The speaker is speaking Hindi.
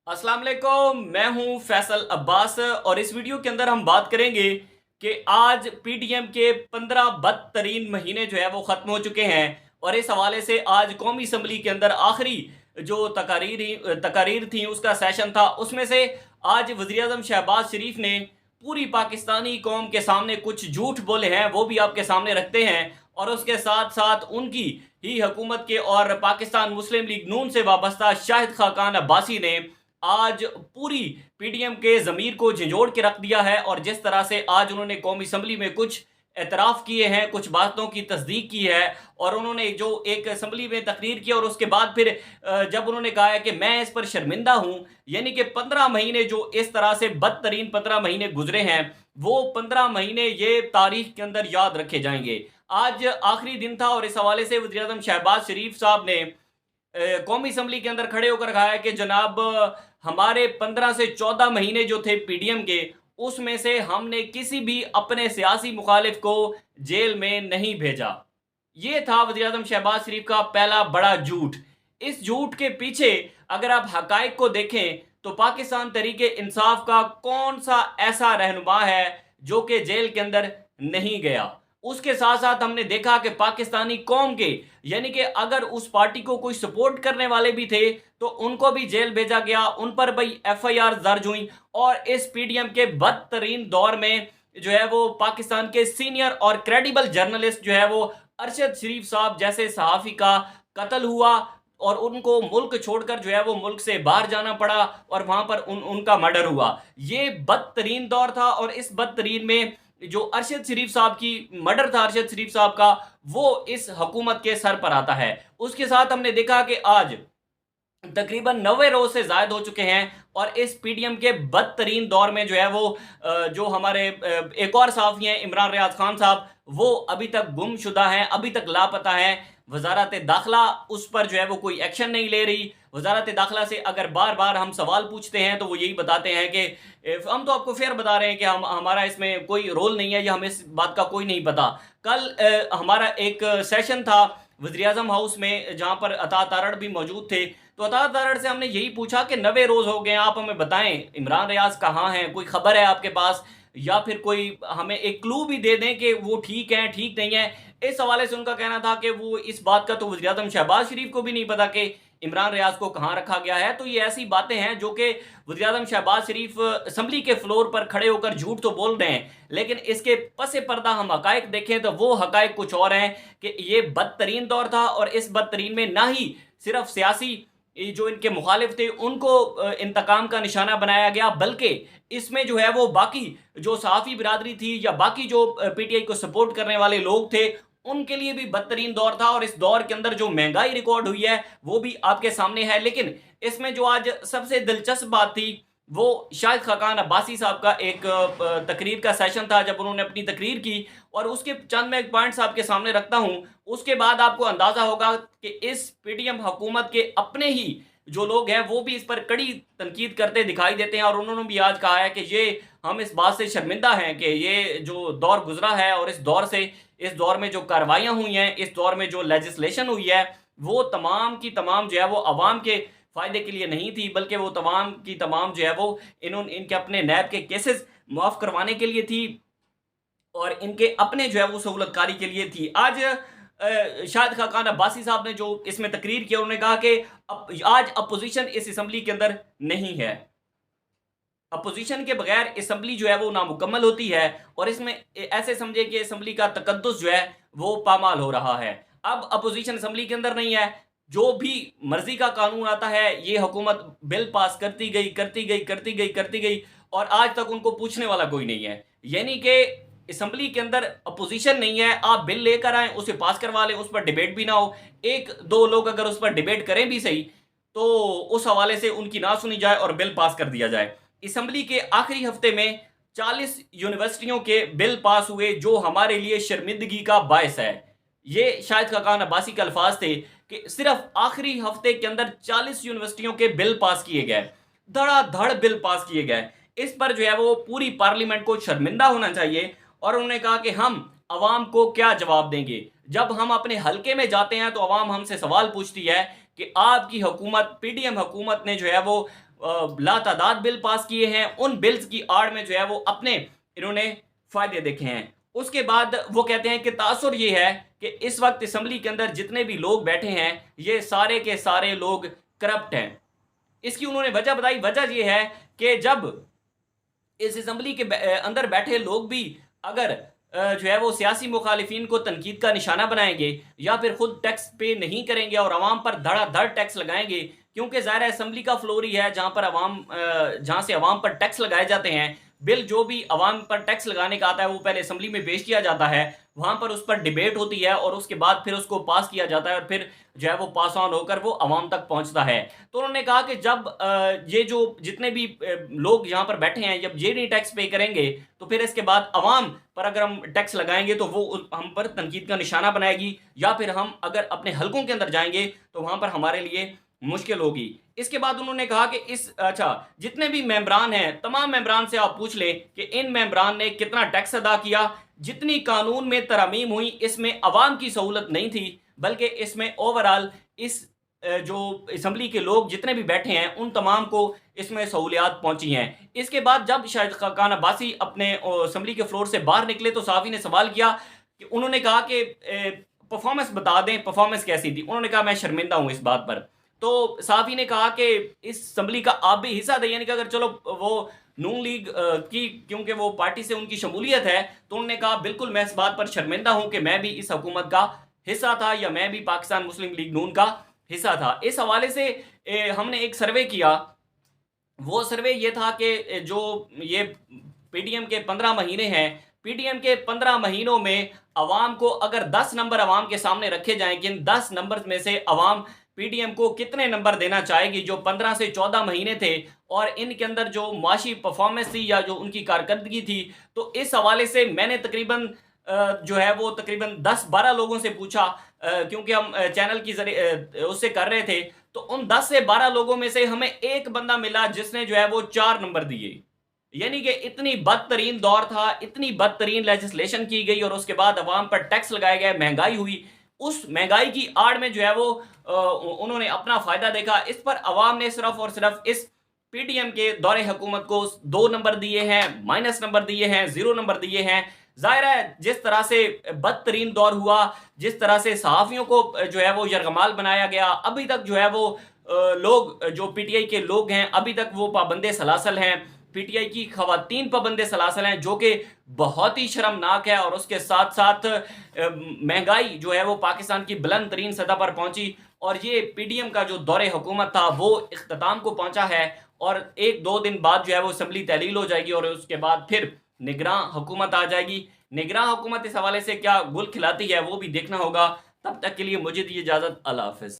अस्सलाम वालेकुम, मैं हूं फैसल अब्बास और इस वीडियो के अंदर हम बात करेंगे कि आज पीडीएम के 15 बदतरीन महीने जो है वो ख़त्म हो चुके हैं और इस हवाले से आज कौमी असम्बली के अंदर आखिरी जो तकारीर थी उसका सेशन था। उसमें से आज वज़ीर आज़म शहबाज शरीफ ने पूरी पाकिस्तानी कौम के सामने कुछ झूठ बोले हैं, वो भी आपके सामने रखते हैं और उसके साथ साथ उनकी ही हुकूमत के और पाकिस्तान मुस्लिम लीग नून से वाबस्ता शाहिद खाकान अब्बासी ने आज पूरी पीडीएम के ज़मीर को झंझोड़ के रख दिया है। और जिस तरह से आज उन्होंने कौमी असम्बली में कुछ एतराफ़ किए हैं, कुछ बातों की तस्दीक की है और उन्होंने जो एक असम्बली में तकरीर की और उसके बाद फिर जब उन्होंने कहा है कि मैं इस पर शर्मिंदा हूं, यानी कि 15 महीने जो इस तरह से बदतरीन 15 महीने गुजरे हैं, वो 15 महीने ये तारीख के अंदर याद रखे जाएंगे। आज आखिरी दिन था और इस हवाले से वज़ीर आज़म शहबाज शरीफ साहब ने कौमी असम्बली के अंदर खड़े होकर कहा है कि जनाब, हमारे 15 से 14 महीने जो थे पीडीएम के, उसमें से हमने किसी भी अपने सियासी मुखालिफ को जेल में नहीं भेजा। ये था वज़ीर आज़म शहबाज शरीफ का पहला बड़ा झूठ। इस झूठ के पीछे अगर आप हकाइक को देखें तो पाकिस्तान तहरीके इंसाफ का कौन सा ऐसा रहनुमा है जो कि जेल के अंदर नहीं गया। उसके साथ साथ हमने देखा कि पाकिस्तानी कौम के, यानी कि अगर उस पार्टी को कोई सपोर्ट करने वाले भी थे तो उनको भी जेल भेजा गया, उन पर भी एफआईआर दर्ज हुई। और इस पीडीएम के बदतरीन दौर में जो है वो पाकिस्तान के सीनियर और क्रेडिबल जर्नलिस्ट जो है वो अरशद शरीफ साहब जैसे सहाफ़ी का कत्ल हुआ और उनको मुल्क छोड़कर जो है वो मुल्क से बाहर जाना पड़ा और वहां पर उनका मर्डर हुआ। ये बदतरीन दौर था और इस बदतरीन में जो अरशद शरीफ साहब की मर्डर था, अरशद शरीफ साहब का, वो इस हुकूमत के सर पर आता है। उसके साथ हमने देखा कि आज तकरीबन 90 रोज से जायद हो चुके हैं और इस पीडीएम के बदतरीन दौर में जो है वो जो हमारे एक और साफ़ी हैं इमरान रियाज खान साहब, वो अभी तक गुमशुदा हैं, अभी तक लापता हैं। वजारत दाखिला उस पर जो है वो कोई एक्शन नहीं ले रही। वजारत दाखिला से अगर बार बार हम सवाल पूछते हैं तो वो यही बताते हैं कि हम तो आपको फेयर बता रहे हैं कि हमारा इसमें कोई रोल नहीं है या हमें इस बात का कोई नहीं पता। कल हमारा एक सेशन था वज़ीर आज़म हाउस में जहाँ पर अता तारड़ भी मौजूद थे। तो अता तारड़ से हमने यही पूछा कि 90 रोज़ हो गए, आप हमें बताएं इमरान रियाज कहाँ हैं, कोई खबर है आपके पास या फिर कोई हमें एक क्लू भी दे दें कि वो ठीक हैं ठीक नहीं है। इस हवाले से उनका कहना था कि वो इस बात का तो वज़ीर आज़म शहबाज शरीफ को भी नहीं पता कि इमरान रियाज को कहाँ रखा गया है। तो ये ऐसी बातें हैं जो कि वज़ीर आज़म शहबाज शरीफ असम्बली के फ्लोर पर खड़े होकर झूठ तो बोल रहे हैं, लेकिन इसके पसे पर्दा हम हकायक देखें तो वो हकायक कुछ और हैं कि ये बदतरीन दौर था और इस बदतरीन में ना ही सिर्फ सियासी जो इनके मुखालिफ थे उनको इंतकाम का निशाना बनाया गया, बल्कि इसमें जो है वो बाकी जो सहाफ़ी बिरादरी थी या बाकी जो पीटीआई को सपोर्ट करने वाले लोग थे उनके लिए भी बदतरीन दौर था। और इस दौर के अंदर जो महंगाई रिकॉर्ड हुई है वो भी आपके सामने है। लेकिन इसमें जो आज सबसे दिलचस्प बात थी वो शाहिद खाकान अब्बासी साहब का एक तकरीर का सेशन था जब उन्होंने अपनी तकरीर की और उसके चंद मैं पॉइंट्स आपके सामने रखता हूं। उसके बाद आपको अंदाजा होगा कि इस पीडीएम हुकूमत के अपने ही जो लोग हैं वो भी इस पर कड़ी तनकीद करते दिखाई देते हैं और उन्होंने भी आज कहा है कि ये हम इस बात से शर्मिंदा हैं कि ये जो दौर गुजरा है और इस दौर में जो कार्रवाइयाँ हुई हैं, इस दौर में जो लेजिस्लेशन हुई है, वो तमाम की तमाम जो है वो अवाम के फ़ायदे के लिए नहीं थी, बल्कि वो तमाम की तमाम जो है वो इनके अपने नैब के केसेस माफ़ करवाने के लिए थी और इनके अपने जो है वो सहूलतकारी के लिए थी। आज शाहिद खाकान अब्बासी साहब ने जो इसमें तकरीर किया, उन्होंने कहा कि आज अपोजिशन इस असम्बली के अंदर नहीं है। अपोजिशन के बगैर असम्बली जो है वो नामुकम्मल होती है और इसमें ऐसे समझे कि असम्बली का तकद्दुस जो है वो पामाल हो रहा है। अब अपोजिशन असम्बली के अंदर नहीं है, जो भी मर्जी का कानून आता है ये हुकूमत बिल पास करती गई करती गई करती गई करती गई और आज तक उनको पूछने वाला कोई नहीं है। यानी कि असम्बली के अंदर अपोजिशन नहीं है, आप बिल लेकर आए, उसे पास करवा लें, उस पर डिबेट भी ना हो, एक दो लोग अगर उस पर डिबेट करें भी सही तो उस हवाले से उनकी ना सुनी जाए और बिल पास कर दिया जाए। असम्बली के आखिरी हफ्ते में 40 यूनिवर्सिटियों के बिल पास हुए जो हमारे लिए शर्मिंदगी का बायस है। ये शाहिद खाकान अब्बासी के अल्फाज थे कि सिर्फ आखिरी हफ्ते के अंदर 40 यूनिवर्सिटियों के बिल पास किए गए, धड़ाधड़ बिल पास किए गए। इस पर जो है वो पूरी पार्लियामेंट को शर्मिंदा होना चाहिए। और उन्होंने कहा कि हम अवाम को क्या जवाब देंगे जब हम अपने हलके में जाते हैं तो अवाम हमसे सवाल पूछती है कि आपकी हुकूमत, पीडीएम हुकूमत ने जो है वो लातादाद बिल पास किए हैं, उन बिल्स की आड़ में जो है वो अपने इन्होंने फायदे देखे हैं। उसके बाद वो कहते हैं कि तासुर ये है कि इस वक्त असम्बली के अंदर जितने भी लोग बैठे हैं ये सारे के सारे लोग करप्ट हैं। इसकी उन्होंने वजह बताई। वजह ये है कि जब इस असम्बली के अंदर बैठे लोग भी अगर जो है वो सियासी मुखालिफिन को तनकीद का निशाना बनाएंगे या फिर खुद टैक्स पे नहीं करेंगे और अवाम पर धड़ाधड़ टैक्स लगाएंगे, क्योंकि ज़ाहिर है असम्बली का फ्लोर ही है जहां पर जहां से अवाम पर टैक्स लगाए जाते हैं। बिल जो भी अवाम पर टैक्स लगाने का आता है वो पहले असम्बली में पेश किया जाता है, वहां पर उस पर डिबेट होती है और उसके बाद फिर उसको पास किया जाता है और फिर जो है वो पास ऑन होकर वो अवाम तक पहुंचता है। तो उन्होंने कहा कि जब ये जो जितने भी लोग यहाँ पर बैठे हैं, जब ये नहीं टैक्स पे करेंगे तो फिर इसके बाद अवाम पर अगर हम टैक्स लगाएंगे तो वो हम पर तनकीद का निशाना बनाएगी, या फिर हम अगर अपने हलकों के अंदर जाएंगे तो वहां पर हमारे लिए मुश्किल होगी। इसके बाद उन्होंने कहा कि जितने भी मेंबरान हैं तमाम मेंबरान से आप पूछ लें कि इन मेंबरान ने कितना टैक्स अदा किया। जितनी कानून में तरमीम हुई इसमें अवाम की सहूलत नहीं थी, बल्कि इसमें ओवरऑल इस जो असम्बली के लोग जितने भी बैठे हैं उन तमाम को इसमें सहूलियात पहुंची हैं। इसके बाद जब शाहिद खान अब्बासी अपने असम्बली के फ्लोर से बाहर निकले तो सहाफ़ी ने सवाल किया कि उन्होंने कहा कि परफॉर्मेंस बता दें, परफॉर्मेंस कैसी थी। उन्होंने कहा मैं शर्मिंदा हूं इस बात पर। तो सहाफ़ी ने कहा कि इस असम्बली का आप भी हिस्सा दें, यानी कि अगर चलो वो नून लीग की क्योंकि वो पार्टी से उनकी शमूलियत है, तो उन्होंने कहा बिल्कुल मैं इस बात पर शर्मिंदा हूं कि मैं भी इस हुकूमत का हिस्सा था या मैं भी पाकिस्तान मुस्लिम लीग नून का हिस्सा था। इस हवाले से हमने एक सर्वे किया। वो सर्वे ये था कि जो ये पीडीएम के 15 महीने हैं, पीडीएम के 15 महीनों में अवाम को अगर 10 नंबर अवाम के सामने रखे जाएं कि इन 10 नंबर में से अवाम पीडीएम को कितने नंबर देना चाहेगी जो 15 से 14 महीने थे, और इनके अंदर जो माशी परफॉर्मेंस थी या जो उनकी कारकर्दगी थी। तो इस हवाले से मैंने तकरीबन जो है वो तकरीबन 10-12 लोगों से पूछा, क्योंकि हम चैनल की जरिए उससे कर रहे थे। तो उन 10 से 12 लोगों में से हमें एक बंदा मिला जिसने जो है वो 4 नंबर दिए। यानी कि इतनी बदतरीन दौर था, इतनी बदतरीन लेजिस्लेशन की गई और उसके बाद अवाम पर टैक्स लगाए गए, महंगाई हुई। उस महंगाई की आड़ में जो है वो उन्होंने अपना फायदा देखा। इस पर अवाम ने सिर्फ और सिर्फ इस पीडीएम के दौरे हुकूमत को 2 नंबर दिए हैं, माइनस नंबर दिए हैं, 0 नंबर दिए हैं। जाहिर है जिस तरह से बदतरीन दौर हुआ, जिस तरह से सहाफ़ियों को जो है वो यरगमाल बनाया गया, अभी तक जो है वो लोग जो पीटीआई के लोग हैं अभी तक वो पाबंदे सलासल हैं। पीटीआई की खवातीन पाबंदे सलासल हैं, जो कि बहुत ही शर्मनाक है। और उसके साथ साथ महंगाई जो है वो पाकिस्तान की बुलंद तरीन सतह पर पहुंची और ये पीडीएम का जो दौरे हुकूमत था वो इख्तिताम को पहुंचा है। और 1-2 दिन बाद जो है वो असम्बली तहलील हो जाएगी और उसके बाद फिर निगरां हुकूमत आ जाएगी। निगरां हुकूमत इस हवाले से क्या गुल खिलाती है वो भी देखना होगा। तब तक के लिए मुझे दी इजाज़त। अल्लाह हाफ़िज़।